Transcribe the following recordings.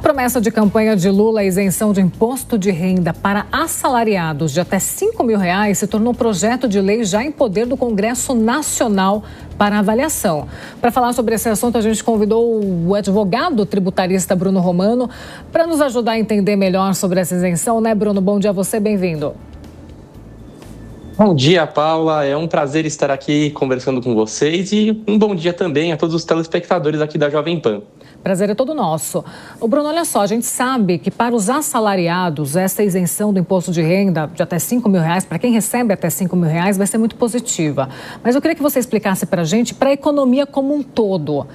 promessa de campanha de Lula, a isenção de imposto de renda para assalariados de até R$ 5.000 se tornou um projeto de lei já em poder do Congresso Nacional para avaliação. Para falar sobre esse assunto, a gente convidou o advogado tributarista Bruno Romano para nos ajudar a entender melhor sobre essa isenção, né, Bruno? Bom dia a você, bem-vindo. Bom dia, Paula. É um prazer estar aqui conversando com vocês e um bom dia também a todos os telespectadores aqui da Jovem Pan. Prazer é todo nosso. O Bruno, olha só, a gente sabe que para os assalariados, essa isenção do imposto de renda de até R$ 5.000, para quem recebe até R$ 5.000, vai ser muito positiva. Mas eu queria que você explicasse para a gente, para a economia como um todo.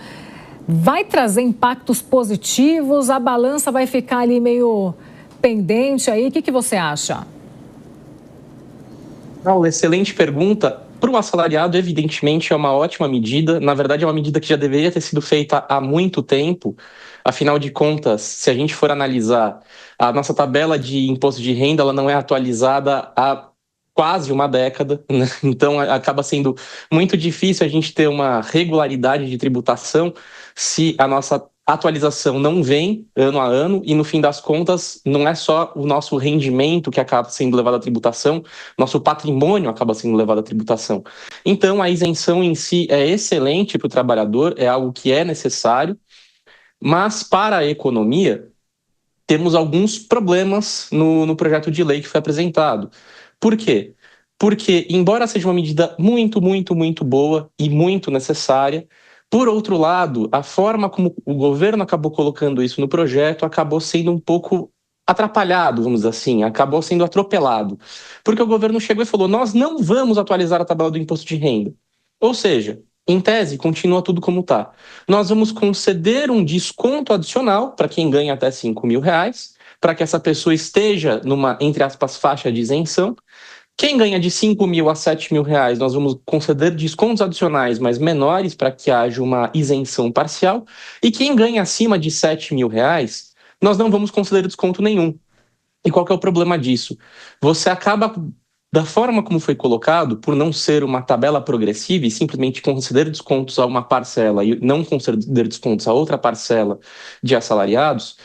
Vai trazer impactos positivos? A balança vai ficar ali meio pendente aí? O que você acha? Paula, excelente pergunta. Para o assalariado, evidentemente, é uma ótima medida. Na verdade, é uma medida que já deveria ter sido feita há muito tempo. Afinal de contas, se a gente for analisar, a nossa tabela de imposto de renda ela não é atualizada há quase uma década, né? Então acaba sendo muito difícil a gente ter uma regularidade de tributação se a nossa atualização não vem ano a ano e, no fim das contas, não é só o nosso rendimento que acaba sendo levado à tributação, nosso patrimônio acaba sendo levado à tributação. Então, a isenção em si é excelente para o trabalhador, é algo que é necessário, mas para a economia, temos alguns problemas no projeto de lei que foi apresentado. Por quê? Porque, embora seja uma medida muito, muito, muito boa e muito necessária, por outro lado, a forma como o governo acabou colocando isso no projeto acabou sendo um pouco atrapalhado, vamos dizer assim, acabou sendo atropelado. Porque o governo chegou e falou: nós não vamos atualizar a tabela do imposto de renda. Ou seja, em tese, continua tudo como está. Nós vamos conceder um desconto adicional para quem ganha até R$ 5.000, para que essa pessoa esteja numa, entre aspas, faixa de isenção. Quem ganha de R$ 5.000 a R$ 7.000, nós vamos conceder descontos adicionais, mas menores, para que haja uma isenção parcial. E quem ganha acima de R$ 7.000, nós não vamos conceder desconto nenhum. E qual que é o problema disso? Você acaba, da forma como foi colocado, por não ser uma tabela progressiva e simplesmente conceder descontos a uma parcela e não conceder descontos a outra parcela de assalariados,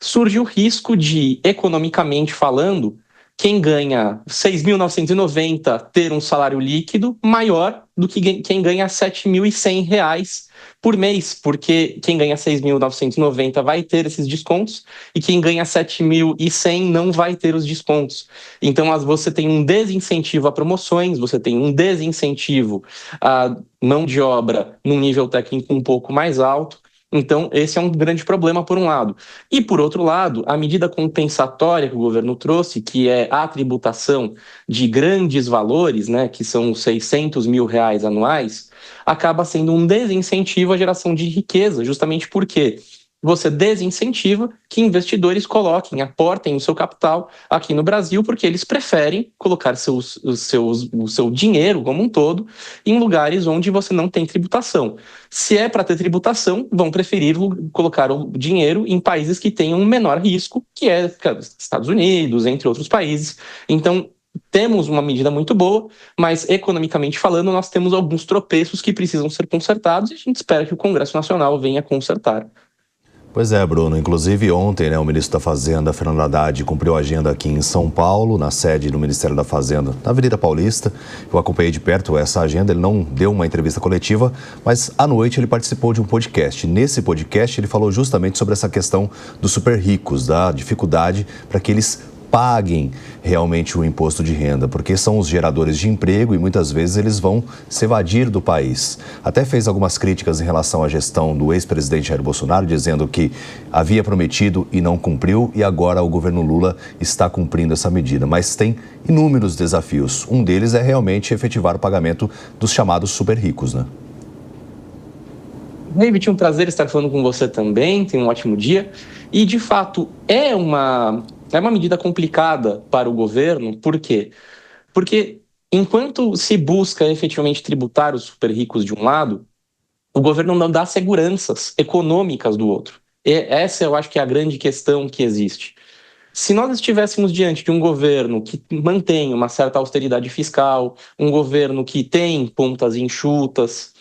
surge o risco de, economicamente falando, quem ganha 6.990 ter um salário líquido maior do que quem ganha R$ 7.100 por mês, porque quem ganha 6.990 vai ter esses descontos e quem ganha 7.100 não vai ter os descontos. Então, você tem um desincentivo a promoções, você tem um desincentivo a mão de obra num nível técnico um pouco mais alto. Então, esse é um grande problema, por um lado. E, por outro lado, a medida compensatória que o governo trouxe, que é a tributação de grandes valores, né, que são os R$ 600.000 anuais, acaba sendo um desincentivo à geração de riqueza, justamente porque você desincentiva que investidores coloquem, aportem o seu capital aqui no Brasil, porque eles preferem colocar o seu dinheiro como um todo em lugares onde você não tem tributação. Se é para ter tributação, vão preferir colocar o dinheiro em países que tenham um menor risco, que é Estados Unidos, entre outros países. Então, temos uma medida muito boa, mas economicamente falando, nós temos alguns tropeços que precisam ser consertados e a gente espera que o Congresso Nacional venha consertar. Pois é, Bruno. Inclusive ontem, o ministro da Fazenda, Fernando Haddad, cumpriu a agenda aqui em São Paulo, na sede do Ministério da Fazenda, na Avenida Paulista. Eu acompanhei de perto essa agenda, ele não deu uma entrevista coletiva, mas à noite ele participou de um podcast. Nesse podcast ele falou justamente sobre essa questão dos super ricos, da dificuldade para que eles paguem realmente o imposto de renda, porque são os geradores de emprego e muitas vezes eles vão se evadir do país. Até fez algumas críticas em relação à gestão do ex-presidente Jair Bolsonaro, dizendo que havia prometido e não cumpriu e agora o governo Lula está cumprindo essa medida. Mas tem inúmeros desafios. Um deles é realmente efetivar o pagamento dos chamados super ricos, né? David, um prazer estar falando com você também, tenha um ótimo dia. E, de fato, é uma medida complicada para o governo. Por quê? Porque enquanto se busca efetivamente tributar os super ricos de um lado, o governo não dá seguranças econômicas do outro. E essa eu acho que é a grande questão que existe. Se nós estivéssemos diante de um governo que mantém uma certa austeridade fiscal, um governo que tem pontas enxutas,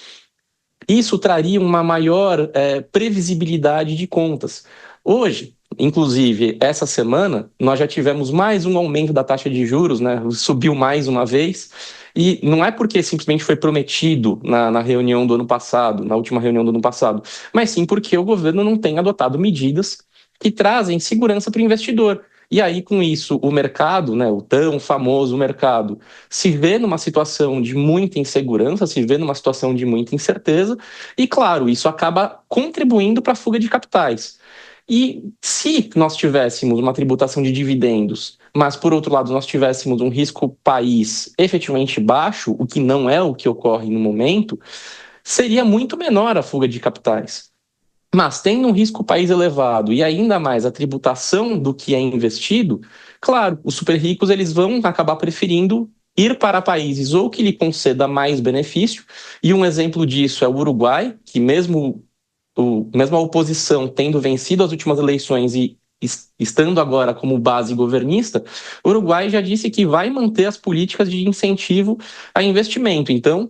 isso traria uma maior previsibilidade de contas. Hoje, inclusive, essa semana, nós já tivemos mais um aumento da taxa de juros, né? Subiu mais uma vez. E não é porque simplesmente foi prometido na reunião do ano passado, na última reunião do ano passado, mas sim porque o governo não tem adotado medidas que trazem segurança para o investidor. E aí, com isso, o mercado, né, o tão famoso mercado, se vê numa situação de muita insegurança, se vê numa situação de muita incerteza, e, claro, isso acaba contribuindo para a fuga de capitais. E se nós tivéssemos uma tributação de dividendos, mas, por outro lado, nós tivéssemos um risco país efetivamente baixo, o que não é o que ocorre no momento, seria muito menor a fuga de capitais. Mas, tendo um risco país elevado e ainda mais a tributação do que é investido, claro, os super ricos eles vão acabar preferindo ir para países ou que lhe conceda mais benefício, e um exemplo disso é o Uruguai, que mesmo a oposição tendo vencido as últimas eleições e estando agora como base governista, o Uruguai já disse que vai manter as políticas de incentivo a investimento. Então,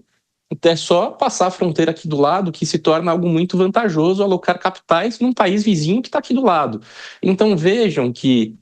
é só passar a fronteira aqui do lado que se torna algo muito vantajoso alocar capitais num país vizinho que está aqui do lado. Então, vejam que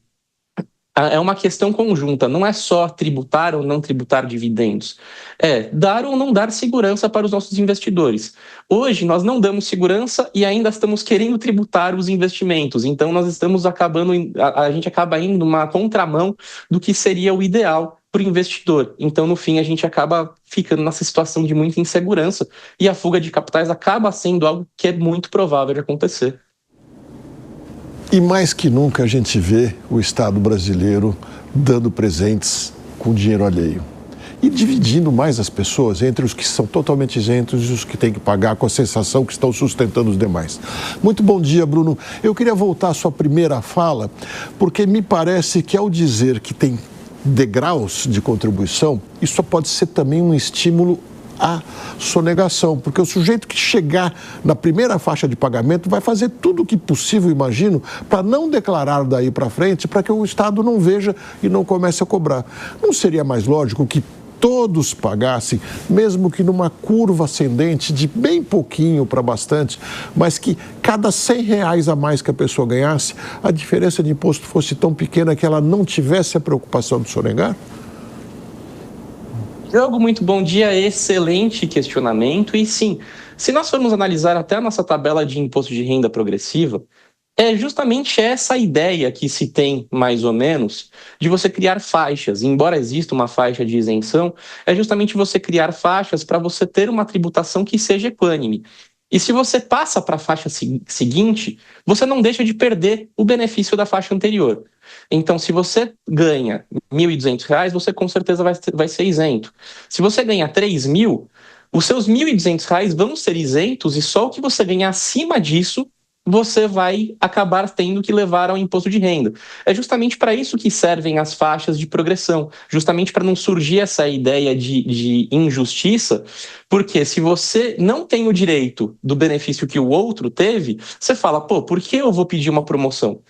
é uma questão conjunta, não é só tributar ou não tributar dividendos, é dar ou não dar segurança para os nossos investidores. Hoje nós não damos segurança e ainda estamos querendo tributar os investimentos, então nós estamos acabando, a gente acaba indo numa contramão do que seria o ideal para o investidor. Então, no fim, a gente acaba ficando nessa situação de muita insegurança e a fuga de capitais acaba sendo algo que é muito provável de acontecer. E mais que nunca a gente vê o Estado brasileiro dando presentes com dinheiro alheio e dividindo mais as pessoas entre os que são totalmente isentos e os que têm que pagar com a sensação que estão sustentando os demais. Muito bom dia, Bruno. Eu queria voltar à sua primeira fala, porque me parece que ao dizer que tem degraus de contribuição, isso pode ser também um estímulo à sonegação, porque o sujeito que chegar na primeira faixa de pagamento vai fazer tudo o que possível, imagino, para não declarar daí para frente, para que o Estado não veja e não comece a cobrar. Não seria mais lógico que todos pagassem, mesmo que numa curva ascendente de bem pouquinho para bastante, mas que cada R$100 a mais que a pessoa ganhasse, a diferença de imposto fosse tão pequena que ela não tivesse a preocupação de sonegar? Diogo, muito bom dia, excelente questionamento. E sim, se nós formos analisar até a nossa tabela de imposto de renda progressiva, é justamente essa ideia que se tem, mais ou menos, de você criar faixas. Embora exista uma faixa de isenção, é justamente você criar faixas para você ter uma tributação que seja equânime. E se você passa para a faixa seguinte, você não deixa de perder o benefício da faixa anterior. Então, se você ganha R$1.200, você com certeza vai ser isento. Se você ganha 3.000, os seus R$1.200 vão ser isentos e só o que você ganhar acima disso, você vai acabar tendo que levar ao imposto de renda. É justamente para isso que servem as faixas de progressão, justamente para não surgir essa ideia de injustiça, porque se você não tem o direito do benefício que o outro teve, você fala, pô, por que eu vou pedir uma promoção?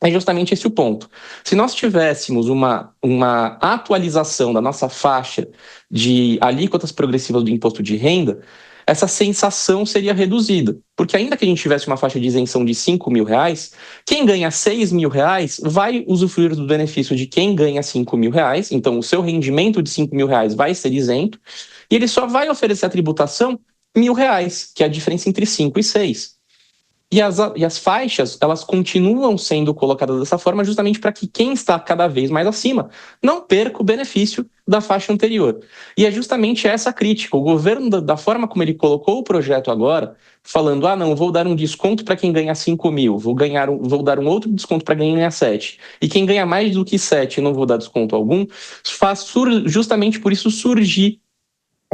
É justamente esse o ponto. Se nós tivéssemos uma atualização da nossa faixa de alíquotas progressivas do imposto de renda, essa sensação seria reduzida. Porque ainda que a gente tivesse uma faixa de isenção de R$5.000, quem ganha R$6.000 vai usufruir do benefício de quem ganha R$5.000, então o seu rendimento de R$5.000 vai ser isento, e ele só vai oferecer a tributação R$1.000, que é a diferença entre 5 e 6. E as faixas, elas continuam sendo colocadas dessa forma justamente para que quem está cada vez mais acima não perca o benefício da faixa anterior. E é justamente essa crítica. O governo, da forma como ele colocou o projeto agora, falando, não, vou dar um desconto para quem ganha 5.000, vou dar um outro desconto para quem ganha 7. E quem ganha mais do que 7, não vou dar desconto algum, faz justamente por isso surgir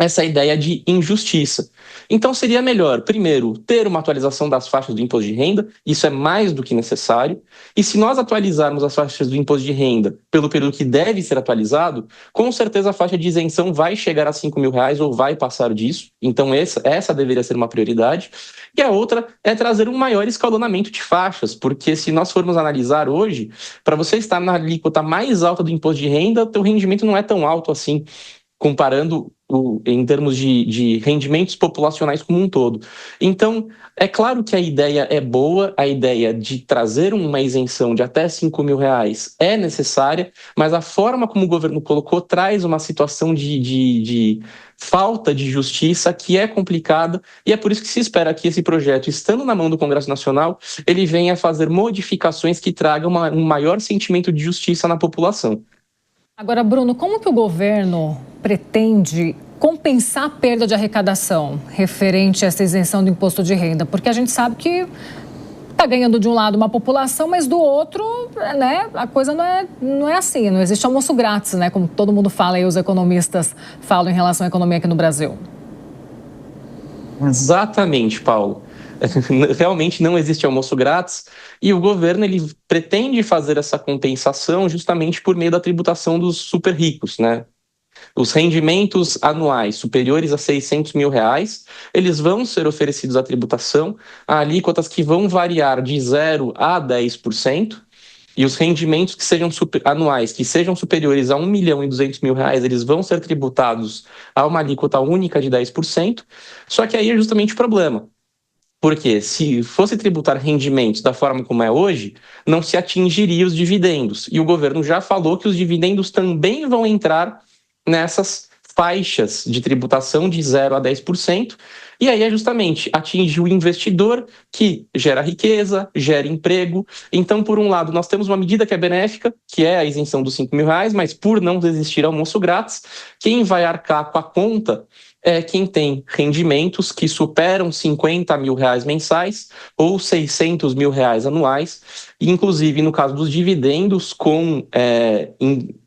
essa ideia de injustiça. Então seria melhor, primeiro, ter uma atualização das faixas do imposto de renda, isso é mais do que necessário, e se nós atualizarmos as faixas do imposto de renda pelo período que deve ser atualizado, com certeza a faixa de isenção vai chegar a R$5.000 ou vai passar disso, então essa deveria ser uma prioridade. E a outra é trazer um maior escalonamento de faixas, porque se nós formos analisar hoje, para você estar na alíquota mais alta do imposto de renda, teu rendimento não é tão alto assim, comparando em termos de rendimentos populacionais como um todo. Então, é claro que a ideia é boa, a ideia de trazer uma isenção de até R$5.000 é necessária, mas a forma como o governo colocou traz uma situação de falta de justiça que é complicada, e é por isso que se espera que esse projeto, estando na mão do Congresso Nacional, ele venha fazer modificações que tragam um maior sentimento de justiça na população. Agora, Bruno, como que o governo pretende compensar a perda de arrecadação referente a essa isenção do imposto de renda? Porque a gente sabe que está ganhando de um lado uma população, mas do outro, né, a coisa não é assim, não existe almoço grátis, né, como todo mundo fala e os economistas falam em relação à economia aqui no Brasil. Exatamente, Paulo. Realmente não existe almoço grátis e o governo ele pretende fazer essa compensação justamente por meio da tributação dos super ricos, né? Os rendimentos anuais superiores a R$600.000, eles vão ser oferecidos à tributação, a alíquotas que vão variar de 0% a 10%, e os rendimentos que sejam anuais, que sejam superiores a R$1.200.000, eles vão ser tributados a uma alíquota única de 10%, só que aí é justamente o problema. Porque se fosse tributar rendimentos da forma como é hoje, não se atingiria os dividendos. E o governo já falou que os dividendos também vão entrar nessas faixas de tributação de 0% a 10%. E aí é justamente atingir o investidor que gera riqueza, gera emprego. Então, por um lado, nós temos uma medida que é benéfica, que é a isenção dos R$5.000, mas por não existir almoço grátis, quem vai arcar com a conta é quem tem rendimentos que superam R$50.000 mensais ou R$600.000 anuais, inclusive no caso dos dividendos com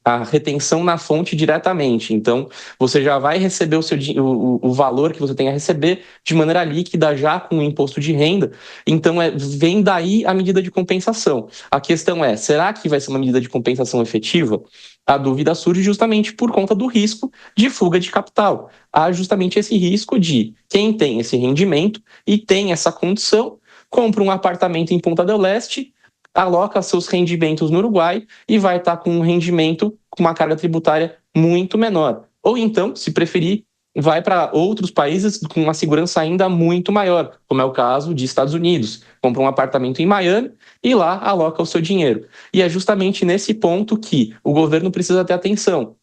a retenção na fonte diretamente. Então, você já vai receber o valor que você tem a receber de maneira líquida já com o imposto de renda. Então, vem daí a medida de compensação. A questão é, será que vai ser uma medida de compensação efetiva? A dúvida surge justamente por conta do risco de fuga de capital. Há justamente esse risco de quem tem esse rendimento e tem essa condição, compra um apartamento em Punta del Este, aloca seus rendimentos no Uruguai e vai estar com um rendimento com uma carga tributária muito menor. Ou então, se preferir, vai para outros países com uma segurança ainda muito maior, como é o caso de Estados Unidos. Compra um apartamento em Miami e lá aloca o seu dinheiro. E é justamente nesse ponto que o governo precisa ter atenção,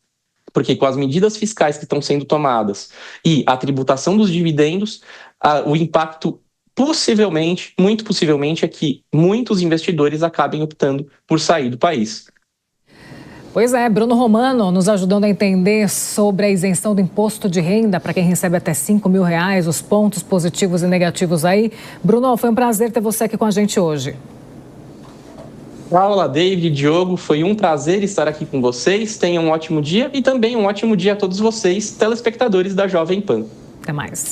porque com as medidas fiscais que estão sendo tomadas e a tributação dos dividendos, o impacto possivelmente, muito possivelmente, é que muitos investidores acabem optando por sair do país. Pois é, Bruno Romano nos ajudando a entender sobre a isenção do imposto de renda para quem recebe até R$5.000, os pontos positivos e negativos aí. Bruno, foi um prazer ter você aqui com a gente hoje. Paula, David, Diogo, foi um prazer estar aqui com vocês. Tenham um ótimo dia e também um ótimo dia a todos vocês, telespectadores da Jovem Pan. Até mais.